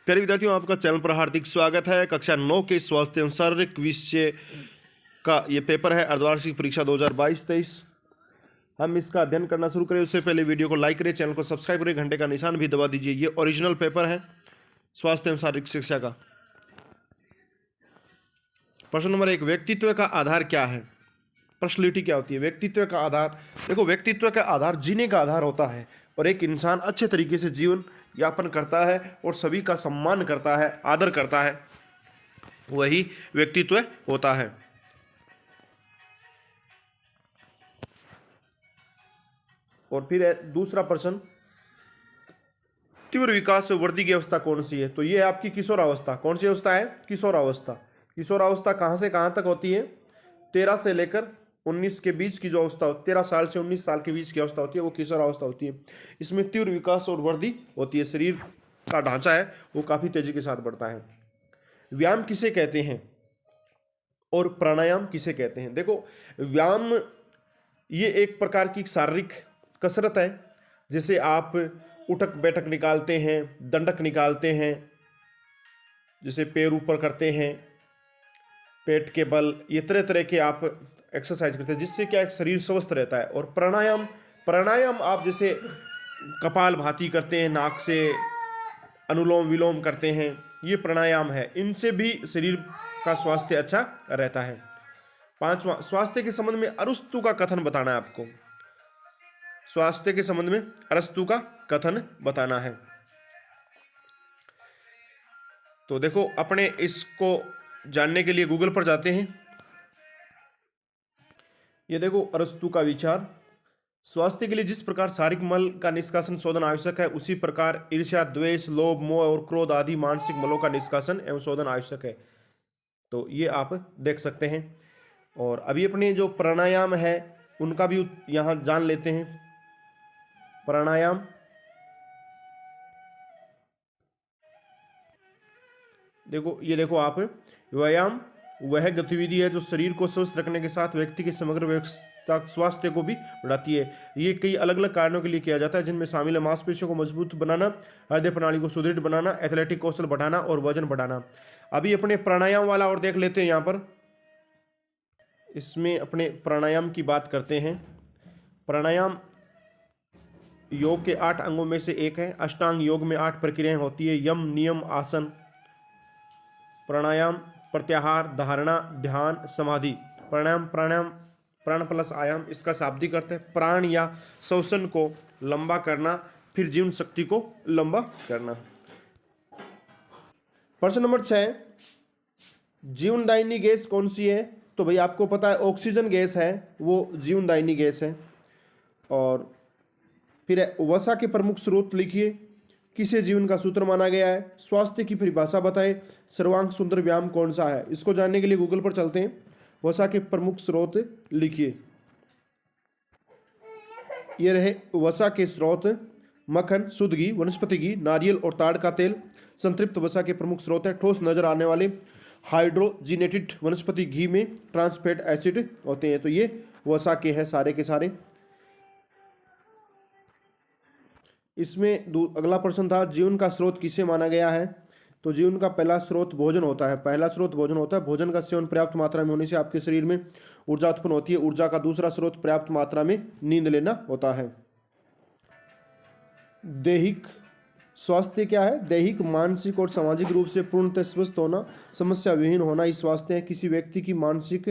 प्यारे विद्यार्थियों, आपका चैनल पर हार्दिक स्वागत है। कक्षा 9 के स्वास्थ्य एवं शारीरिक विषय का ये पेपर है अर्धवार्षिक परीक्षा 2022-23। हम इसका अध्ययन करना शुरू करें उससे पहले वीडियो को लाइक करें, चैनल को सब्सक्राइब करें, घंटे का निशान भी दबा दीजिए। ये ओरिजिनल पेपर है स्वास्थ्य एवं शारीरिक शिक्षा का। प्रश्न नंबर 1, व्यक्तित्व का आधार क्या है? पर्सनैलिटी क्या होती है? व्यक्तित्व का आधार, देखो व्यक्तित्व का आधार जीने का आधार होता है और एक इंसान अच्छे तरीके से जीवन यापन करता है और सभी का सम्मान करता है, आदर करता है, वही व्यक्तित्व होता है। और फिर दूसरा प्रश्न, तीव्र विकास से वृद्धि की अवस्था कौन सी है? तो ये है आपकी किशोरावस्था। कौन सी अवस्था है? किशोरावस्था। किशोरावस्था कहाँ से कहाँ तक होती है? 13 से लेकर 19 के बीच की जो अवस्था होती है, 13 साल से 19 साल के बीच की अवस्था होती है, वो किशोरावस्था होती है। इसमें तीव्र विकास और वृद्धि होती है, शरीर का ढांचा है वो काफी तेजी के साथ बढ़ता है। व्यायाम किसे कहते हैं और प्राणायाम किसे कहते हैं? देखो, व्यायाम ये एक प्रकार की शारीरिक कसरत है, जिसे आप उठक बैठक निकालते हैं, दंडक निकालते हैं, जैसे पैर ऊपर करते हैं, पेट के बल, ये तरह तरह के आप एक्सरसाइज करते हैं, जिससे क्या एक शरीर स्वस्थ रहता है। और प्राणायाम, प्राणायाम आप जैसे कपाल भाती करते हैं, नाक से अनुलोम विलोम करते हैं, ये प्राणायाम है। इनसे भी शरीर का स्वास्थ्य अच्छा रहता है। 5वां, स्वास्थ्य के संबंध में अरस्तु का कथन बताना है आपको। स्वास्थ्य के संबंध में अरस्तु का कथन बताना है। तो देखो, अपने इसको जानने के लिए गूगल पर जाते हैं। ये देखो अरस्तु का विचार, स्वास्थ्य के लिए जिस प्रकार शारीरिक मल का निष्कासन शोधन आवश्यक है, उसी प्रकार ईर्ष्या, द्वेष, लोभ, मोह और क्रोध आदि मानसिक मलों का निष्कासन एवं शोधन आवश्यक है। तो ये आप देख सकते हैं। और अभी अपने जो प्राणायाम है उनका भी यहाँ जान लेते हैं। प्राणायाम, देखो ये देखो आप, व्यायाम वह गतिविधि है जो शरीर को स्वस्थ रखने के साथ व्यक्ति के समग्र स्वास्थ्य को भी बढ़ाती है। ये कई अलग अलग कारणों के लिए किया जाता है, जिनमें शामिल है मांसपेशियों को मजबूत बनाना, हृदय प्रणाली को सुदृढ़ बनाना, एथलेटिक कौशल बढ़ाना और वजन बढ़ाना। अभी अपने प्राणायाम वाला और देख लेते हैं। यहाँ पर इसमें अपने प्राणायाम की बात करते हैं। प्राणायाम योग के 8 अंगों में से एक है। अष्टांग योग में 8 प्रक्रियाएं होती है: यम, नियम, आसन, प्राणायाम, प्रत्याहार, धारणा, ध्यान, समाधि। प्राणायाम, प्राण प्लस आयाम, इसका शाब्दिक अर्थ है प्राण या श्वसन को लंबा करना, फिर जीवन शक्ति को लंबा करना। प्रश्न नंबर 6, जीवनदायिनी गैस कौन सी है? तो भाई आपको पता है ऑक्सीजन गैस है, वो जीवनदायिनी गैस है। और फिर वसा के प्रमुख स्रोत लिखिए, किसे जीवन का सूत्र माना गया है, स्वास्थ्य की परिभाषा बताए, सर्वांग सुंदर व्यायाम कौन सा है? इसको जानने के लिए गूगल पर चलते हैं। वसा के प्रमुख स्रोत लिखिए। ये रहे वसा के स्रोत: मक्खन, शुद्ध घी, वनस्पति घी, नारियल और ताड़ का तेल। संतृप्त वसा के प्रमुख स्रोत है ठोस नजर आने वाले हाइड्रोजिनेटेड वनस्पति घी में ट्रांस फैट एसिड होते हैं। तो ये वसा के हैं सारे के सारे। इसमें अगला प्रश्न था, जीवन का स्रोत किसे माना गया है? तो जीवन का पहला स्रोत भोजन होता है। पहला स्रोत भोजन होता है। भोजन का सेवन पर्याप्त मात्रा में होने से आपके शरीर में ऊर्जा उत्पन्न होती है। ऊर्जा का दूसरा स्रोत पर्याप्त मात्रा में नींद लेना होता है। दैहिक स्वास्थ्य क्या है? दैहिक, मानसिक और सामाजिक रूप से पूर्णतः स्वस्थ होना, समस्या विहीन होना ही स्वास्थ्य है। किसी व्यक्ति की मानसिक,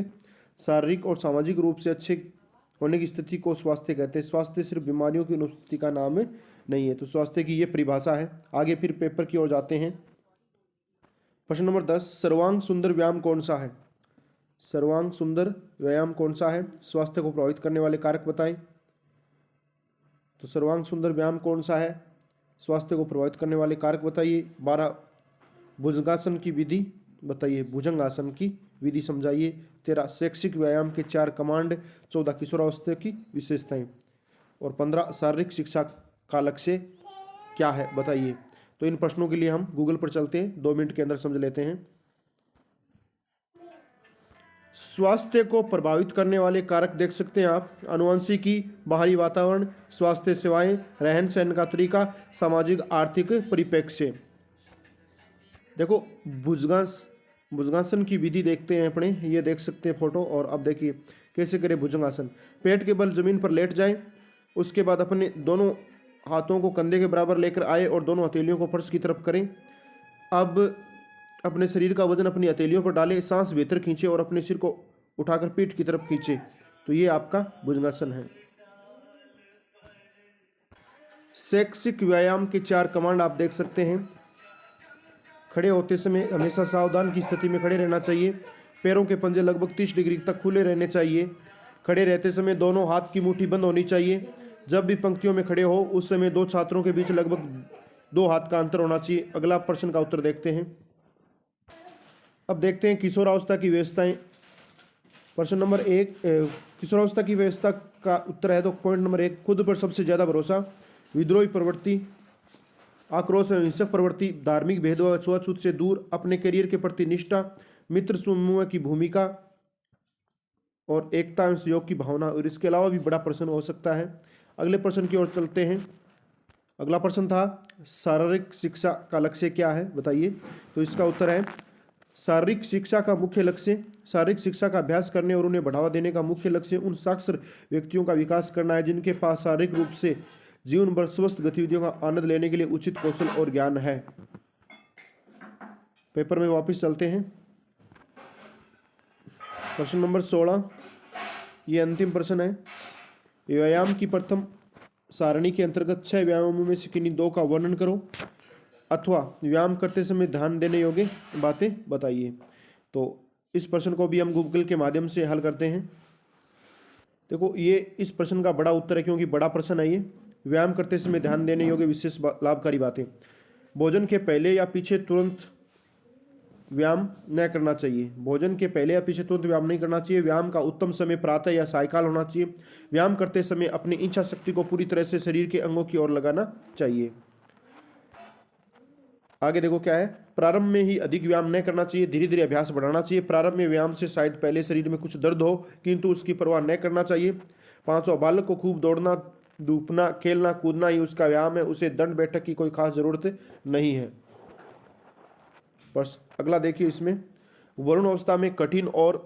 शारीरिक और सामाजिक रूप से अच्छे होने की स्थिति को स्वास्थ्य कहते हैं। स्वास्थ्य सिर्फ बीमारियों की अनुपस्थिति का नाम नहीं है। तो स्वास्थ्य की ये परिभाषा है। आगे फिर पेपर की ओर जाते हैं। प्रश्न नंबर 10, सर्वांग सुंदर व्यायाम कौन सा है? सर्वांग सुंदर व्यायाम कौन सा है? स्वास्थ्य को प्रभावित करने वाले कारक बताएं। तो सर्वांग सुंदर व्यायाम कौन सा है? स्वास्थ्य को प्रभावित करने वाले कारक बताइए। 12, भुजंगासन की विधि बताइए। भुजंगासन की विधि समझाइए। 13, शैक्षिक व्यायाम के 4 कमांड। 14, किशोरावस्था की विशेषताएं। और 15, शारीरिक शिक्षा का लक्ष्य क्या है बताइए। तो इन प्रश्नों के लिए हम गूगल पर चलते हैं, 2 मिनट के अंदर समझ लेते हैं। स्वास्थ्य को प्रभावित करने वाले कारक देख सकते हैं आप: आनुवंशिकी, बाहरी वातावरण, स्वास्थ्य सेवाएं, रहन सहन का तरीका, सामाजिक आर्थिक परिप्रेक्ष्य। देखो भुजंगासन की विधि देखते हैं अपने, ये देख सकते हैं फोटो। और अब देखिए कैसे करें भुजंगासन। पेट के बल जमीन पर लेट जाएं, उसके बाद अपने दोनों हाथों को कंधे के बराबर लेकर आए और दोनों हथेलियों को फर्श की तरफ करें। अब अपने शरीर का वजन अपनी हथेलियों पर डालें, सांस भीतर खींचे और अपने सिर को उठाकर पीठ की तरफ खींचे। तो ये आपका भुजंगासन है। शैक्षिक व्यायाम के 4 कमांड आप देख सकते हैं। खड़े होते समय हमेशा सावधान की स्थिति में खड़े रहना चाहिए। पैरों के पंजे लगभग 30 डिग्री तक खुले रहने चाहिए। खड़े रहते समय दोनों हाथ की मुट्ठी बंद होनी चाहिए। जब भी पंक्तियों में खड़े हो उस समय 2 छात्रों के बीच लगभग 2 हाथ का अंतर होना चाहिए। अगला प्रश्न का उत्तर देखते हैं। अब देखते हैं किशोरावस्था की व्यवस्थाएं। प्रश्न नंबर 1, किशोरावस्था की व्यवस्था का उत्तर है तो पॉइंट नंबर 1, खुद पर सबसे ज्यादा भरोसा, विद्रोही प्रवृत्ति, आक्रोश एवं हिंसक प्रवृत्ति, धार्मिक भेदभाव छुआछूत से दूर, अपने करियर के प्रति निष्ठा, मित्र समूह की भूमिका और एकता एवं सहयोग की भावना। और इसके अलावा भी बड़ा प्रश्न हो सकता है। अगले प्रश्न की ओर चलते हैं। अगला प्रश्न था शारीरिक शिक्षा का लक्ष्य क्या है बताइए। तो इसका उत्तर है शारीरिक शिक्षा का मुख्य लक्ष्य, शारीरिक शिक्षा का अभ्यास करने और उन्हें बढ़ावा देने का मुख्य लक्ष्य उन साक्षर व्यक्तियों का विकास करना है जिनके पास शारीरिक रूप से जीवन भर स्वस्थ गतिविधियों का आनंद लेने के लिए उचित कौशल और ज्ञान है। पेपर में वापस चलते हैं। प्रश्न नंबर 16, ये अंतिम प्रश्न है। व्यायाम की प्रथम सारणी के अंतर्गत 6 व्यायामों में से किन्हीं 2 का वर्णन करो अथवा व्यायाम करते समय ध्यान देने योग्य बातें बताइए। तो इस प्रश्न को भी हम गूगल के माध्यम से हल करते हैं। देखो ये इस प्रश्न का बड़ा उत्तर है क्योंकि बड़ा प्रश्न है ये। व्यायाम करते समय ध्यान देने योग्य विशेष लाभकारी बातें। भोजन के पहले या पीछे तुरंत व्यायाम न करना चाहिए। भोजन के पहले या पीछे तुरंत व्यायाम नहीं करना चाहिए। व्यायाम का उत्तम समय प्रातः या सायकाल होना चाहिए। व्यायाम करते समय अपनी इच्छा शक्ति को पूरी तरह से शरीर के अंगों की ओर लगाना चाहिए। आगे देखो क्या है। प्रारंभ में ही अधिक व्यायाम न करना चाहिए, धीरे धीरे अभ्यास बढ़ाना चाहिए। प्रारंभ में व्यायाम से शायद पहले शरीर में कुछ दर्द हो किंतु उसकी परवाह न करना चाहिए। 5वां, बालक को खूब दौड़ना धूपना खेलना कूदना ही उसका व्यायाम है, उसे दंड बैठक की कोई खास जरूरत नहीं है। बस अगला देखिए। इसमें वरुण अवस्था में कठिन और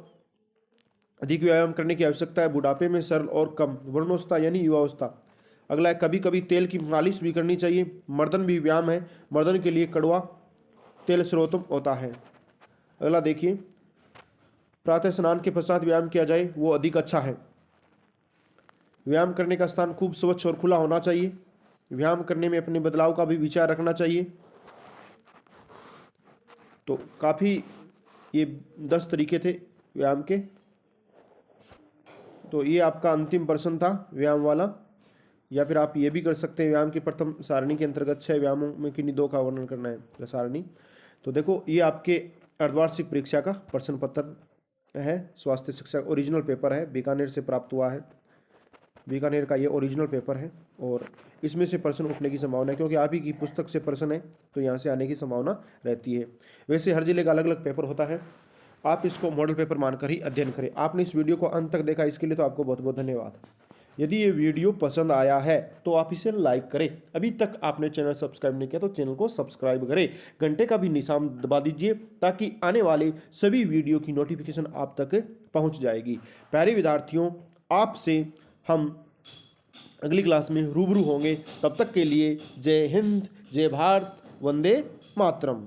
अधिक व्यायाम करने की आवश्यकता है, बुढ़ापे में सरल और कम। वरुण अवस्था यानी युवावस्था। अगला है कभी कभी तेल की मालिश भी करनी चाहिए। मर्दन भी व्यायाम है, मर्दन के लिए कड़वा तेल सर्वोत्तम होता है। अगला देखिए, प्रातः स्नान के पश्चात व्यायाम किया जाए वो अधिक अच्छा है। व्यायाम करने का स्थान खूब स्वच्छ और खुला होना चाहिए। व्यायाम करने में अपने बदलाव का भी विचार रखना चाहिए। तो काफ़ी ये 10 तरीके थे व्यायाम के। तो ये आपका अंतिम प्रश्न था व्यायाम वाला। या फिर आप ये भी कर सकते हैं, व्यायाम की प्रथम सारणी के अंतर्गत 6 व्यायामों में किन्हीं 2 का वर्णन करना है सारणी। तो देखो ये आपके अर्धवार्षिक परीक्षा का प्रश्न पत्र है। स्वास्थ्य शिक्षा ओरिजिनल पेपर है, बीकानेर से प्राप्त हुआ है। बीकानेर का ये ओरिजिनल पेपर है और इसमें से प्रश्न उठने की संभावना है क्योंकि आप ही की पुस्तक से प्रश्न है तो यहाँ से आने की संभावना रहती है। वैसे हर जिले का अलग अलग पेपर होता है, आप इसको मॉडल पेपर मानकर ही अध्ययन करें। आपने इस वीडियो को अंत तक देखा, इसके लिए तो आपको बहुत बहुत धन्यवाद। यदि ये वीडियो पसंद आया है तो आप इसे लाइक करें। अभी तक आपने चैनल सब्सक्राइब नहीं किया तो चैनल को सब्सक्राइब करें। घंटे का भी निशान दबा दीजिए ताकि आने वाले सभी वीडियो की नोटिफिकेशन आप तक पहुंच जाएगी। प्यारे विद्यार्थियों, आपसे हम अगली क्लास में रूबरू होंगे। तब तक के लिए जय हिंद, जय भारत, वंदे मातरम।